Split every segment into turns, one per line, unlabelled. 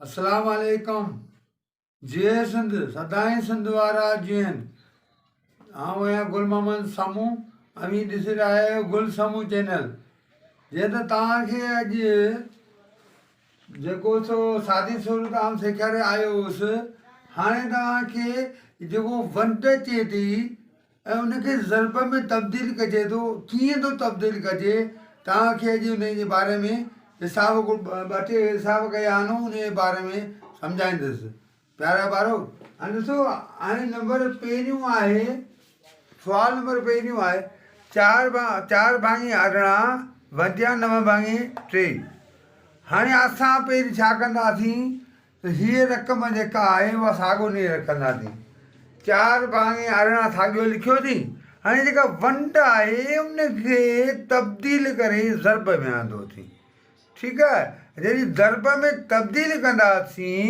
अस्सलाम वालेकुम। जय सिंध, सदाई सिंध वारा जीअन। आऊं आहियां गुल मोहम्मद सामू। अवी ॾिसी रहिया आहियो गुल सामू चैनल। जे त तव्हांखे अॼु जेको सो सादी सूरत आम सेखारे आयो हुउसि। हाणे तव्हांखे जेको वंड अचे थी ऐं उनखे ज़रब में तब्दील कजे थो, कीअं थो तब्दील कजे, तव्हांखे अॼु उन जे बारे में हिसाब ॿ टे हिसाब कया आहिनि, उन जे बारे में सम्झाईंदुसि। प्यारा ॿारो, हाणे ॾिसो, हाणे नंबर पहिरियों आहे, सुवाल नंबर पहिरियों आहे, चार भाङी अरिड़हं वधिया 9 भाङी 3। हाणे असां पहिरीं छा कंदासीं त हीअ रक़म जेका आहे उहा साॻोनी रखंदासीं। 4 भाङी अरिड़हं साॻियो लिखियो थी। हाणे जेका वंड आहे उनखे तब्दील करे ज़रब में आंदो थी। ठीकु आहे, जॾहिं ज़रब में तब्दील कंदासीं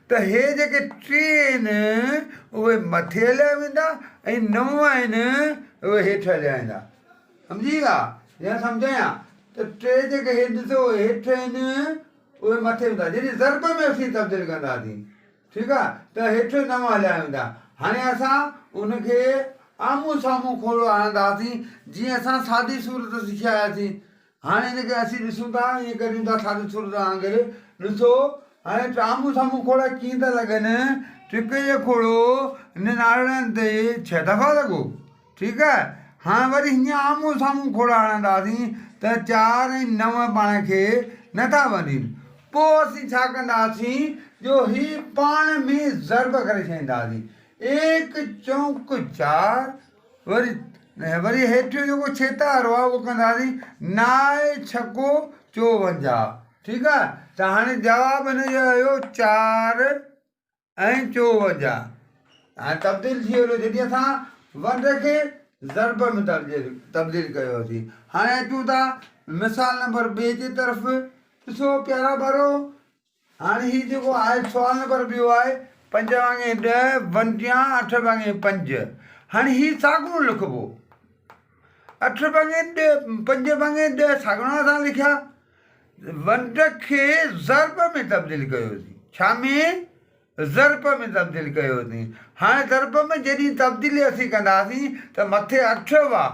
त हे जेके 3 आहिनि उहे मथे हलिया वेंदा ऐं 9 आहिनि उहे हेठि हलिया वेंदा। सम्झी विया या सम्झायां त 3 जेके हे ॾिसो हेठि आहिनि उहे मथे वेंदा, जॾहिं ज़रब में असीं तब्दील कंदासीं। ठीकु आहे, त हेठि 9 हलिया वेंदा। हाणे असां उनखे आम्हूं साम्हूं खोड़ आणंदासीं, जीअं असां सादी सूरत सिखिया आयासीं। हाणे हिनखे असीं ॾिसूं था, ईअं करियूं था सादी सूरत वांगुरु। ॾिसो हाणे आम्हूं साम्हूं खोड़ा कीअं था लॻनि। टिक जो खोड़ो हिननि आणण ते 6 दफ़ा लॻो। ठीकु आहे, हाणे वरी हीअं आम्हूं साम्हूं खोड़ा आणंदासीं त 4 ऐं 9 पाण खे नथा वञनि। पोइ असीं छा कंदासीं जो ही पाण में ज़रब करे छॾींदासीं। 1 चौक 4, वरी हेठि जेको छेता वारो आहे उहो कंदासीं 9 छको 54। ठीकु आहे, त हाणे जवाबु हिनजो आयो 4 ऐं 54। हाणे तब्दील थी वियो जॾहिं असां वंड खे ज़रब में तब्दील कयोसीं। हाणे अचूं था मिसाल नंबर 2 जी तरफ़। ॾिसो प्यारा ॿारो, हाणे हीउ जेको आहे सुवाल नंबर 2 आहे, 5 भाङे 10 वंडिया 8 भाङे 5। हाणे हीउ साॻियो लिखिबो। 8 भाङे 10 5 भाङे 10 साॻिड़ा सां लिखिया। वंड खे ज़रब में तब्दील कयोसीं। छा में? ज़रब में तब्दील कयोसीं। हाणे ज़रब में जॾहिं तब्दीली असीं कंदासीं त मथे 8 हुआ।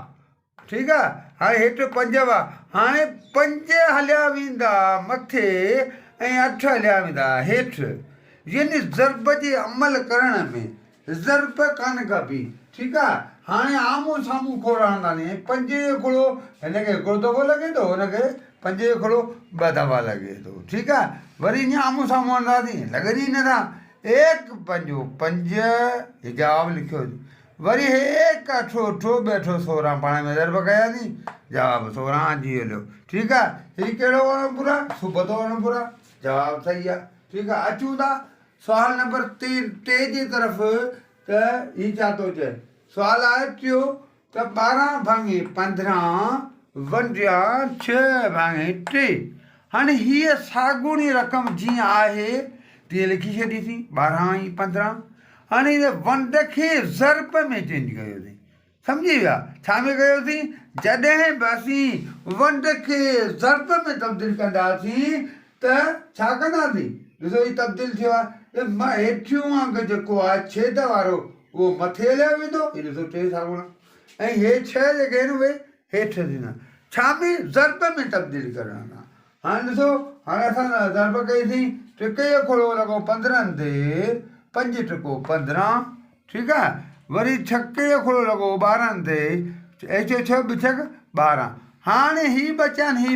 ठीकु आहे, हाणे हेठि 5 हुआ। हाणे 5 हलिया वेंदा मथे ऐं 8 हलिया वेंदा हेठि। यानी ज़रब जे अमल करण में ज़रब कान कबी। ठीकु आहे, हाणे आम्हूं साम्हूं खोड़ हणंदासीं। 5 जो खोड़ो हिनखे हिकिड़ो दफ़ो लॻे थो, हुनखे 5 जो खोड़ो 2 दफ़ा लॻे थो। ठीकु आहे, वरी ईअं आम्हूं साम्हूं हणंदासीं, लॻनि ई नथा। 1 5 5 हे जवाबु लिखियो। वरी 1 8 8 2 8 16 पाण में ज़रब कयासीं, जवाबु 16 अची हलियो। ठीकु आहे, हीउ कहिड़ो अणपुर आहे? सुबतो अणपुर आहे। जवाबु सही आहे। ठीकु आहे, अचूं था सुवाल नंबर 3 जी तरफ़। त हीउ छा थो चए? सुवालु आहे टियों त 12 भाङे 15 वंडिया 6 भाङे 3। हाणे हीअ साॻूणी रक़म जीअं आहे तीअं लिखी छॾीसीं, 12 ऐं 15। हाणे हिन वंड खे ज़रब में चेंज कयोसीं। सम्झी विया? छा में कयोसीं? जॾहिं बि असीं वंड खे ज़रब में तब्दील कंदासीं त छा कंदासीं? ॾिसो हीउ तब्दील थियो आहे। हेठियों अंग जेको आहे छेद वारो उहो मथे हलियो वेंदो। हीउ ॾिसो 3 साॻुणा, ऐं हे 6 जेके आहिनि उहे हेठि थींदा। छा में? ज़रब में तब्दील करण सां। हाणे ॾिसो, हाणे असां ज़रब कईसीं। टिक जो खोड़ो लॻो 15 ते, 5 टिको 15। ठीकु आहे, वरी छके जो खोड़ो लॻो 12 ते, 6 6 6 12। हाणे ही बचिया आहिनि,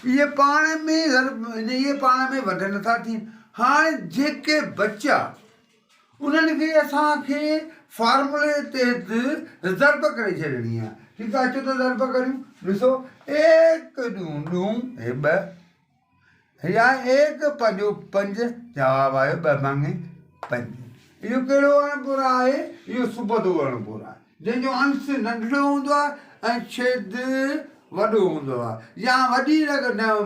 इहे पाण में ज़रब, इहे पाण में वंड नथा थियनि। हाणे जेके बचिया उन्हनि खे असांखे फॉर्मूले तहत ज़रब करे छॾिणी आहे। ठीकु आहे, अचो त ज़रब करियूं। ॾिसो 1 ॾूं ॾूं हे 2, या 1 5 5, जवाबु आयो 2 भाङे 5। इहो कहिड़ो अणपुर आहे? इहो सुबतो अणपुर आहे, जंहिंजो अंश नंढड़ो हूंदो आहे ऐं छेद वॾो हूंदो आहे, या वॾी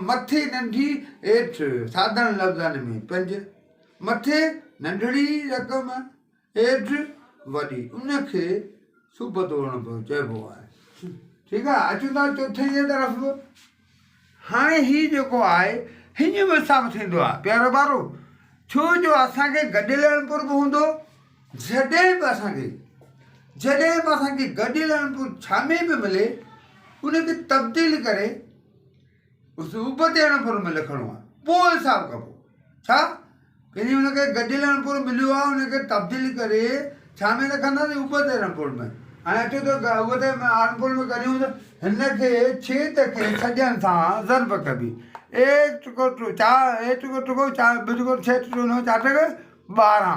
मथे नंढी हेठि। साधारण लफ़्ज़नि में 5 मथे नंढड़ी रक़म, हेठि वॾी, उनखे सुबतो अणपुर चइबो आहे। ठीकु आहे, अचूं था चौथे जे तरफ़। हाणे हीउ जेको आहे हीअं बि हिसाबु थींदो आहे प्यारो ॿारो। छो जो असांखे गॾियलु पुर बि हूंदो जॾहिं बि असांखे गॾियलु पुर छा में बि मिले उनखे तब्दील करे उस उपते अणपुर में लिखणो आहे पोइ हिसाबु कबो छा कॾहिं हुनखे गॾियलु अणपुर मिलियो आहे उनखे तब्दील करे छा में लिखंदासीं उपते अणपुर में हाणे अचो त उपते अणपुर में करियूं त हिनखे छेद खे सॼनि सां ज़रब कबी एक टुको चार एक टुको चार बिल्कुल 6 टुको 9 4 टके 12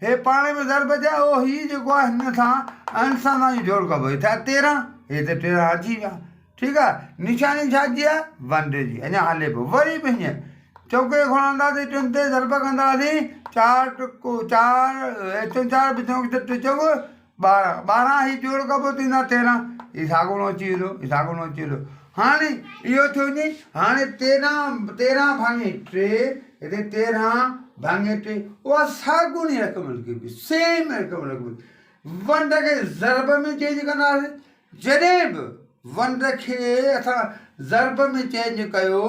हे पाणे में ज़रब थिया ओ ही जेको आहे हिन सां अंसां सां जोड़ कबो थिया 13 हे त 13 अची विया ठीकु आहे निशानी छाजी आहे वंड जी अञा हले पियो वरी बि हीअं चौके खणंदासीं टिनि ते ज़रब कंदासीं 4 टुको 4 हिते 4 ॿियो चौको 12 ही जोड़ कबो थींदा 13 ही साॻियो अची वेंदो हाणे इहो थियो नी हाणे 13 भाङे 3 हिते 13 भाङे 3 उहा साॻिणी रक़म लिखबी सेम रक़म लिखबी वंड खे ज़रब में चेंज कंदासीं जॾहिं बि वंड खे असां ज़रब में चेंज कयो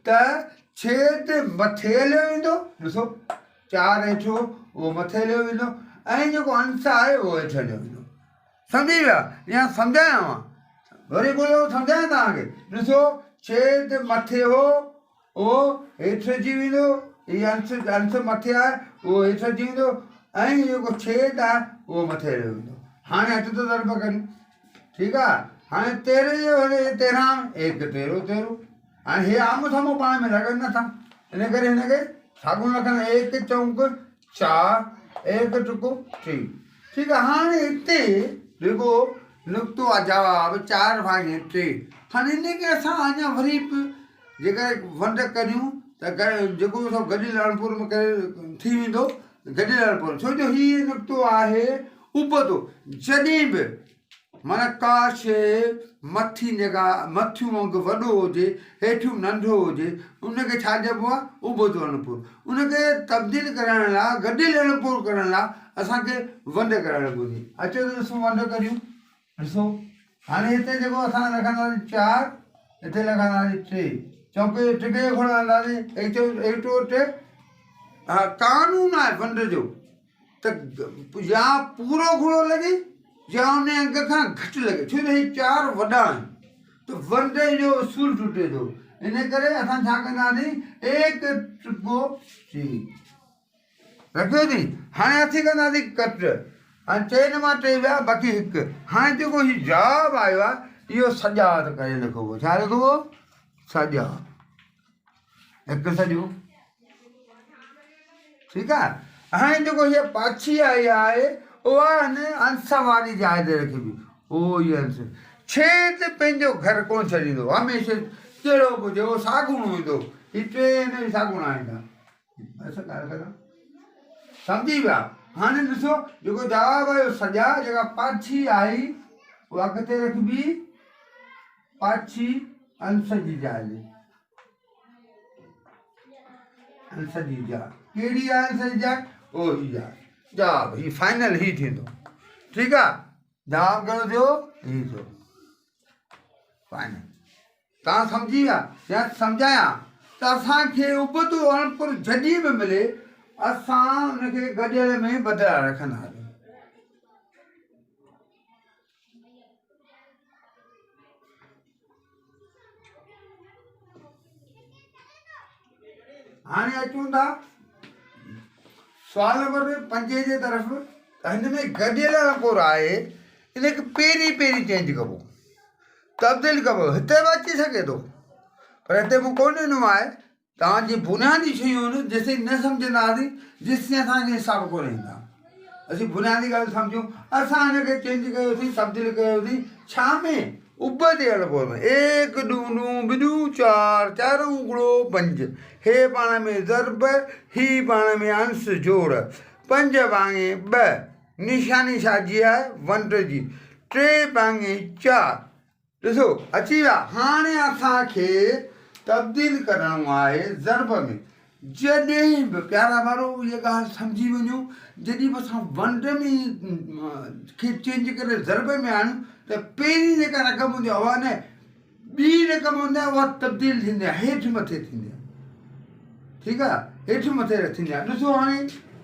त छेद मथे हलियो वेंदो ॾिसो 4 हेठो उहो मथे हलियो वेंदो ऐं जेको अंश आहे उहो हेठि हलियो वेंदो सम्झी विया या सम्झायांव वरी बोलो सम्झायां तव्हांखे ॾिसो छेद मथे हो उहो हेठि अची वेंदो हीअ अंश मथे आहे उहो हेठि अची वेंदो ऐं जेको छेद आहे उहो मथे हलियो वेंदो हाणे अचो त ज़रब करियूं ठीकु आहे हाणे 13 जो 13 एक 13 हाणे हे आम्हूं साम्हूं पाण में लॻनि नथा इन करे हिनखे साॻियो रखंदा 1 चौंक 4 1 टुको 3 ठीकु आहे हाणे हिते जेको नुक़्तो आहे जवाब 4 भाङे 3 हाणे हिनखे असां अञा वरी बि जेकर वंड करियूं त जेको गॾियलु अणपुर में करे थी वेंदो गॾियलु अणपुर छो जो हीअ नुक़्तो आहे उबतो जॾहिं बि माना का शइ मथी जॻह मथियूं वांगुरु वॾो हुजे हेठियूं नंढो हुजे उनखे छा चइबो आहे उबतो अणपुर उनखे तब्दील करण लाइ गॾियलु अणपुर करण लाइ असांखे वंड करणु पवंदी अचो त ॾिसूं वंड करियूं ॾिसो हाणे हिते जेको असां लिखंदासीं 4 हिते लिखंदासीं 3 चौके टिके खणंदासीं 1 2 3 हा कानून आहे वंड जो त या पूरो घोड़ो लॻे या उन अघ खां घटि लॻे छो त ही 4 वॾा आहिनि त वंड जो उसूल टुटे थो इन करे असां छा कंदासीं 1 टुको 3 रखियो थी हाणे असीं कंदासीं कट हाणे 3 मां 3 विया बाक़ी 1 हाणे जेको हीउ जवाबु आयो आहे इहो सॼा त करे लिखिबो छा लिखिबो सॼा 1 सॼो ठीकु आहे हाणे जेको हीअ पाछी आई आहे उहा हिन अंश वारी जाइ ते रखिबी उहो ई अंश छेद पंहिंजो घर कोन छॾींदो हमेशह कहिड़ो बि हुजे उहो साॻियो ईंदो हीअ 3 हिन जी साॻिया ईंदा सम्झी विया हाणे ॾिसो जेको जवाबु आयो सॼा जेका पाछी आई उहा किथे रखिबी पाछी अंश जी जाइ अंश जी जाइ कहिड़ी आहे अंश जी जाइ ओ ही आहे जवाबु ही फाइनल ही थींदो ठीकु आहे जवाबु कहिड़ो थियो ही थियो फाइनल तव्हां सम्झी विया या सम्झायां त असांखे उबतो अणपुर जॾहिं बि मिले असां हुनखे गॾियल में बदिलाए रखंदासीं हाणे अचूं था सुवाल नंबर 5 जे तरफ़ हिन में गॾियल अणपुर आहे इनखे पहिरीं चेंज कबो तब्दील कबो हिते बि अची सघे थो पर हिते मूं कोन ॾिनो आहे तव्हांजी बुनियादी शयूं आहिनि जेसिताईं न सम्झंदासीं जेसिताईं असांखे हिसाब कोन ईंदा असीं बुनियादी ॻाल्हि सम्झूं असां हिनखे चेंज कयोसीं तब्दील कयोसीं छा में उबते अणपुर में 1 2 2 4 4 गुणो 5 हे पाण में ज़रब ही पाण में अंश जोड़ 5 भाङे 2 निशानी छाजी आहे वंड जी 3 भाङे 4 ॾिसो अची विया हाणे असांखे तब्दील करिणो आहे ज़रब में जॾहिं बि प्यारा वारो इहा ॻाल्हि सम्झी वञो जॾहिं बि असां वंड में खे चेंज करे ज़रब में आणियूं त पहिरीं जेका रक़म हूंदी आहे उहा न ॿी रक़म हूंदी आहे उहा तब्दील थींदी आहे हेठि मथे थींदी आहे ठीकु आहे हेठि मथे थींदी आहे। ॾिसो हाणे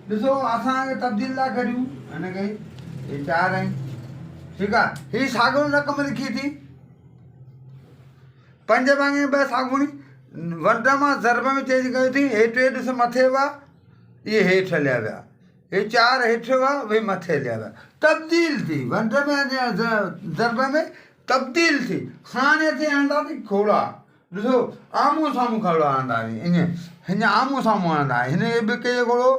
ॾिसो असांखे तब्दील था करियूं हिनखे, हे 4 आहिनि, ठीकु आहे। हीअ साॻियूं रक़म लिखी थी 5 भाङे 2 साॻियूं वंड मां ज़रब में चेंज कयो थी। हे 2 ॾिस मथे हुआ, इहे हेठि हलिया विया, हे 4 हेठि हुआ, उहे मथे हलिया विया। तब्दील थी वंड में ज़रब में तब्दील थी। हाणे असीं हणंदासीं खोड़ा। ॾिसो आम्हूं साम्हूं खोड़ा हणंदासीं, ईअं हीअं आम्हूं साम्हूं हणंदा। हिनखे बि कई खोड़ो,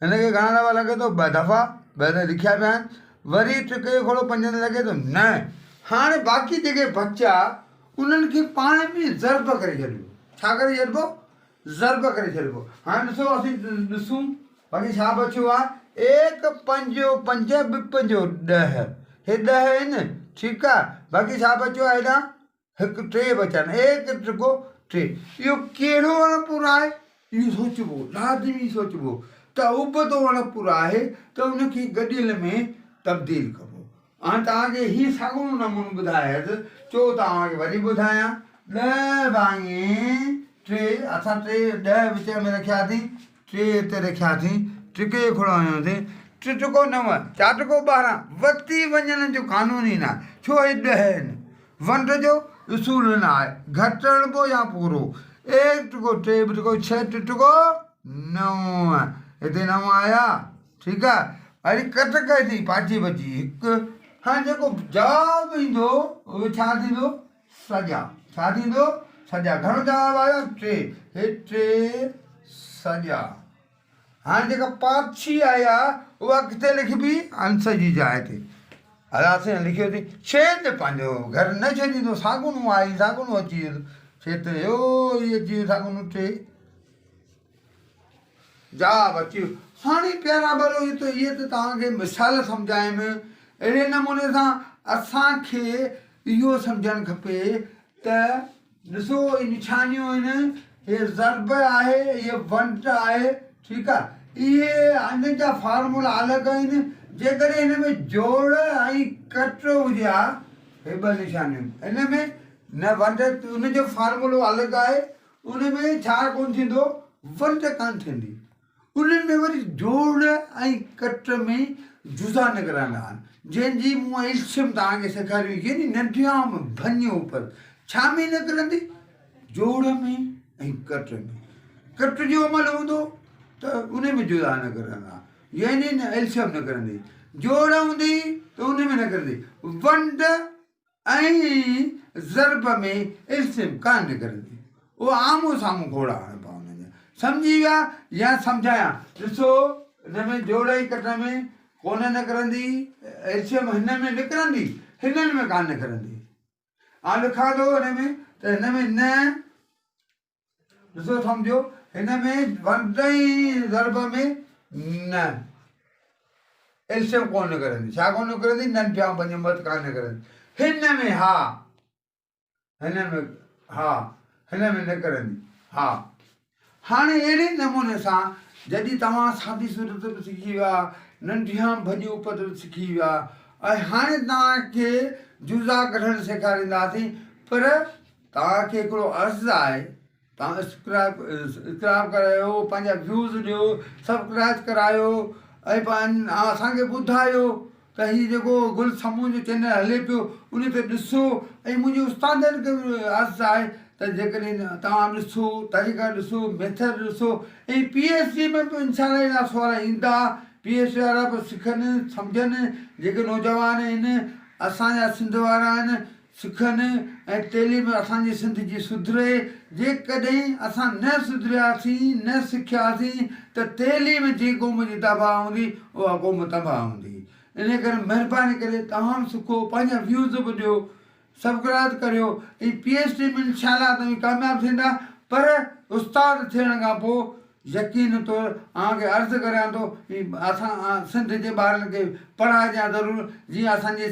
हिनखे घणा दफ़ा लॻे थो 2 दफ़ा, 2 त लिखिया पिया आहिनि। वरी टिके खोड़ो 5 ते लॻे थो न। हाणे बाक़ी जेके बचा उन्हनि खे पाण में ज़रब करे छॾिबो। छा करे छॾिबो? ज़रब करे छॾिबो। हाणे ॾिसो असीं ॾिसूं बाक़ी छा बचियो आहे। 1 5 5 ॿ 5 10, हे 10 आहिनि, ठीकु आहे। बाक़ी छा बचियो आहे हेॾां 1 3 बचिया आहिनि, 1 टिको 3। इहो कहिड़ो अणपुर आहे इहो सोचिबो, लाज़मी सोचिबो। त उबतो अणपुर आहे त उनखे गॾियल में तब्दील कबो। हाणे तव्हांखे हीउ साॻियो नमूनो ॿुधायसि, चओ तव्हांखे वरी ॿुधायां। 10 भाङे 3, असां 3 10 विच में रखियासीं, 3 हिते रखियासीं, टिके खोड़ो हयोसीं, 3 टिको 9, 4 टिको 12। वधी वञण जो कानून ई न आहे, छो हे 10 आहिनि। वंड जो उसूल न आहे, घटि हणिबो या पूरो। 1 टिको 3 ॿ टिको 6 3 टिको 9, हिते 9 आया, ठीकु आहे। वरी कट कई थी, पाची बची 1। हाणे जेको जवाबु ईंदो उहो छा थींदो? सॼा। छा थींदो? सॼा। घणो जवाबु आयो? 3, हे 3 सॼा। हाणे जेका पाछी आया उहा किथे लिखबी? आंसर जी जाइ ते। हलासीं लिखियोसीं छेद पंहिंजो घर न छॾींदो, साॻुन आई, साॻुन अची वियो, छेद यो इहे अची वियो, साॻुन 3 जवाबु अची वियो। हाणे प्यारा भलो इहे त तव्हांखे मिसाल सम्झायमि। अहिड़े नमूने सां असांखे इहो सम्झणु खपे त ॾिसो इहे निशानियूं आहिनि, इहे ज़रब आहे, इहे वंड आहे, ठीकु आहे। इहे हिन जा फार्मूला अलॻि आहिनि। जेकॾहिं हिन में जोड़ ऐं कट हुजे हा, हे 2 निशानियूं हिन में न वंड, उनजो फार्मूलो अलॻि आहे। उन में छा कोन थींदो? वंड कान थींदी। उन्हनि में वरी जोड़ ऐं कट में जुदा निकिरंदा आहिनि, जंहिंजी मूं इल्म तव्हांखे सेखारियो, यानी नंढियां भञूं पर छा में निकिरंदी? जोड़ में ऐं कट में। कट जो अमल हूंदो त उन में जुदा निकिरंदा, यानी इल्म निकिरंदी। जोड़ हूंदी त उन में निकिरंदी। वंड ऐं ज़रब में इल्म कान निकिरंदी, उहो आम्हूं साम्हूं खोड़ा हणिबा उन्हनि जा। सम्झी विया या सम्झायां? ॾिसो हिन में जोड़ ऐं कट में कोन निकिरंदी इल्म, हिन में निकिरंदी, हिननि में कान निकिरंदी। हाणे लिखां थो हिन में त हिन में न, ॾिसो सम्झो, हिन में वंड ऐं ज़रब में न इल्म कोन निकिरंदी। छा कोन निकिरंदी? नंढियां भञ मत कान निकिरंदी। हिन में हा, हिन में हा, हिन में निकिरंदी हा। हाणे अहिड़े नमूने सां जॾहिं तव्हां सादी सूरत बि सिखी विया, नंढियां भॼूं पद बि सिखी विया, ऐं हाणे तव्हांखे जुज़ा कढणु सेखारींदासीं। पर तव्हांखे हिकिड़ो अर्ज़ु आहे, तव्हां सब्सक्राइब करायो, पंहिंजा व्यूज़ ॾियो, सब्सक्राइब करायो, ऐं असांखे ॿुधायो त हीउ जेको गुल समूह जो चैनल हले पियो उन ते ॾिसो। ऐं मुंहिंजे उस्तादनि खे बि अर्ज़ु आहे त जेकॾहिं तव्हां ॾिसो, तरीक़ा ॾिसो, मेथड ॾिसो, ऐं PhD में बि इंशाअल्लाह अहिड़ा सुवाल ईंदा। PhD वारा बि सिखनि, सम्झनि, जेके नौजवान आहिनि असांजा सिंध वारा आहिनि, सिखनि ऐं तइलीम असांजी सिंध जी सुधरे। जेकॾहिं असां न सुधरियासीं, न सिखियासीं त तइलीम जी क़ौम जी तबाह हूंदी, उहा क़ौम तबाह हूंदी। इन करे महिरबानी करे तव्हां सिखो, पंहिंजा व्यूज़ बि ॾियो, सब्सक्राइब करियो, ऐं PhD में इंशाअल्लाह तव्हां कामयाबु थींदा। पर उस्ताद थियण खां पोइ यकीन तौरु तव्हांखे अर्ज़ु करियां थो असां सिंध जे ॿारनि खे पढ़ाइजां ज़रूरु, जीअं असांजी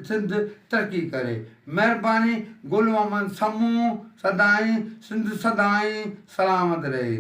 सिंध तरक़ी करे। महिरबानी। गुल मोहम्मद समूह सदाईं, सिंध सदाईं सलामत रहे।